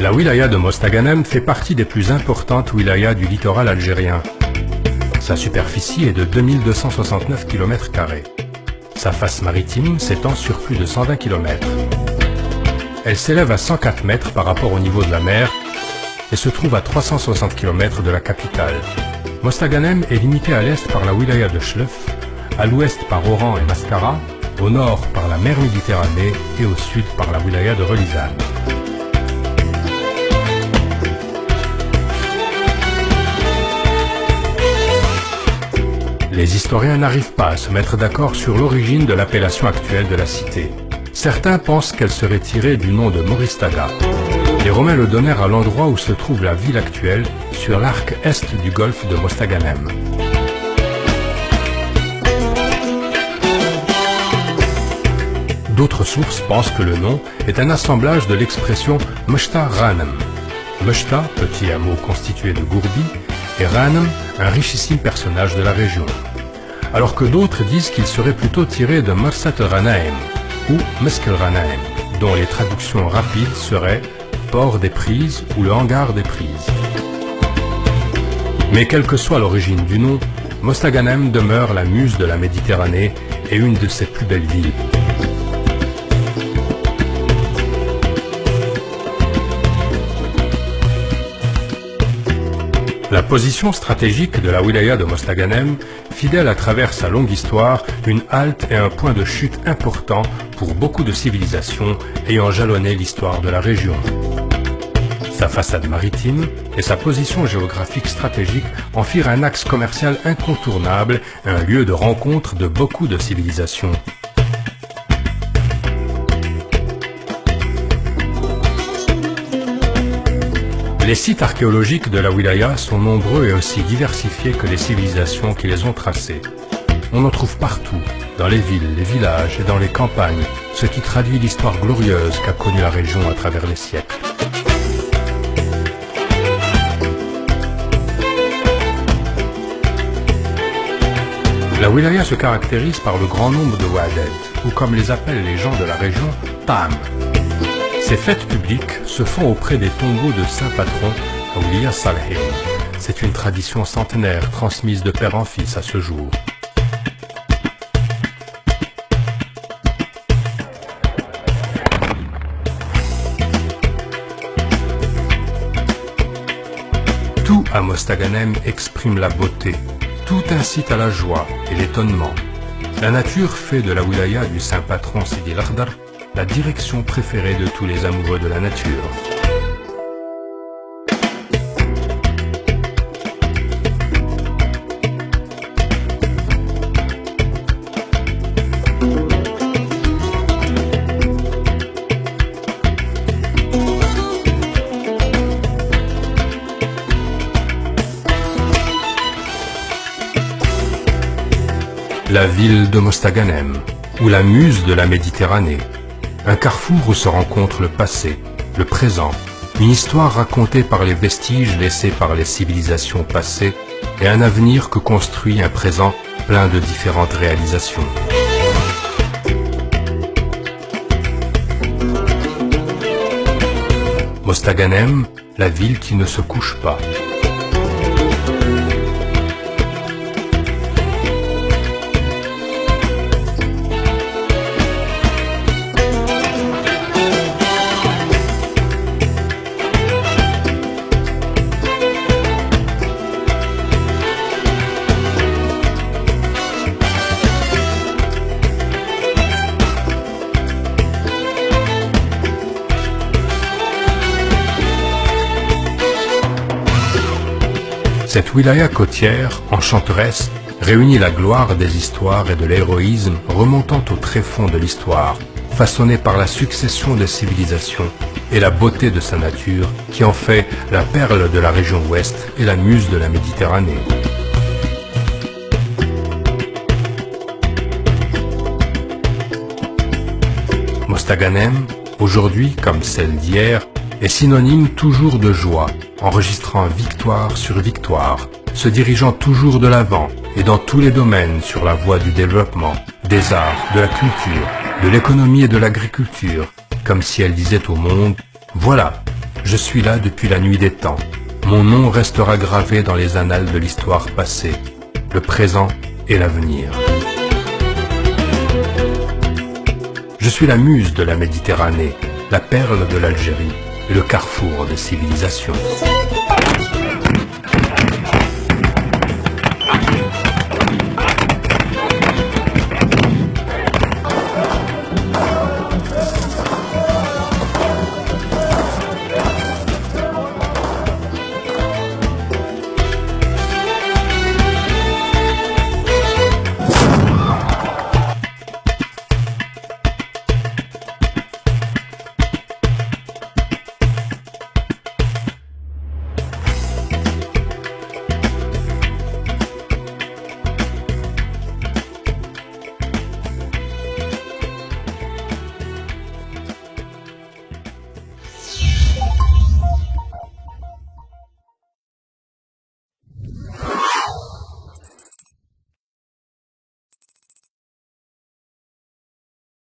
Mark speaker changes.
Speaker 1: La wilaya de Mostaganem fait partie des plus importantes wilayas du littoral algérien. Sa superficie est de 2269 km². Sa face maritime s'étend sur plus de 120 km. Elle s'élève à 104 mètres par rapport au niveau de la mer et se trouve à 360 km de la capitale. Mostaganem est limitée à l'est par la wilaya de Chlef, à l'ouest par Oran et Mascara, au nord par la mer Méditerranée et au sud par la wilaya de Relizane. Les historiens n'arrivent pas à se mettre d'accord sur l'origine de l'appellation actuelle de la cité. Certains pensent qu'elle serait tirée du nom de Moristaga. Les Romains le donnèrent à l'endroit où se trouve la ville actuelle, sur l'arc est du golfe de Mostaganem. D'autres sources pensent que le nom est un assemblage de l'expression Meshta Ghanem. Meshta, petit hameau constitué de gourbi, et Ghanem, un richissime personnage de la région. Alors que d'autres disent qu'il serait plutôt tiré de Mersat Ghanaim ou Meskel Ghanaim, dont les traductions rapides seraient port des prises ou le hangar des prises. Mais quelle que soit l'origine du nom, Mostaganem demeure la muse de la Méditerranée et une de ses plus belles villes. La position stratégique de la wilaya de Mostaganem, fidèle à travers sa longue histoire, une halte et un point de chute important pour beaucoup de civilisations ayant jalonné l'histoire de la région. Sa façade maritime et sa position géographique stratégique en firent un axe commercial incontournable, un lieu de rencontre de beaucoup de civilisations. Les sites archéologiques de la wilaya sont nombreux et aussi diversifiés que les civilisations qui les ont tracés. On en trouve partout, dans les villes, les villages et dans les campagnes, ce qui traduit l'histoire glorieuse qu'a connue la région à travers les siècles. La wilaya se caractérise par le grand nombre de wa'adet, ou comme les appellent les gens de la région, tam. Ces fêtes publiques se font auprès des tombeaux de saints patrons, Awliya Salihin. C'est une tradition centenaire transmise de père en fils à ce jour. Tout à Mostaganem exprime la beauté, tout incite à la joie et l'étonnement. La nature fait de la wilaya du saint patron Sidi Lakhdar la direction préférée de tous les amoureux de la nature. La ville de Mostaganem, ou la muse de la Méditerranée. Un carrefour où se rencontrent le passé, le présent, une histoire racontée par les vestiges laissés par les civilisations passées et un avenir que construit un présent plein de différentes réalisations. Mostaganem, la ville qui ne se couche pas. Cette wilaya côtière, enchanteresse, réunit la gloire des histoires et de l'héroïsme remontant au tréfonds de l'histoire, façonné par la succession des civilisations et la beauté de sa nature, qui en fait la perle de la région ouest et la muse de la Méditerranée. Mostaganem, aujourd'hui comme celle d'hier, est synonyme toujours de joie, enregistrant victoire sur victoire, se dirigeant toujours de l'avant et dans tous les domaines sur la voie du développement, des arts, de la culture, de l'économie et de l'agriculture, comme si elle disait au monde « Voilà, Je suis là depuis la nuit des temps. Mon nom restera gravé dans les annales de l'histoire passée, le présent et l'avenir. Je suis la muse de la Méditerranée, la perle de l'Algérie et le carrefour des civilisations.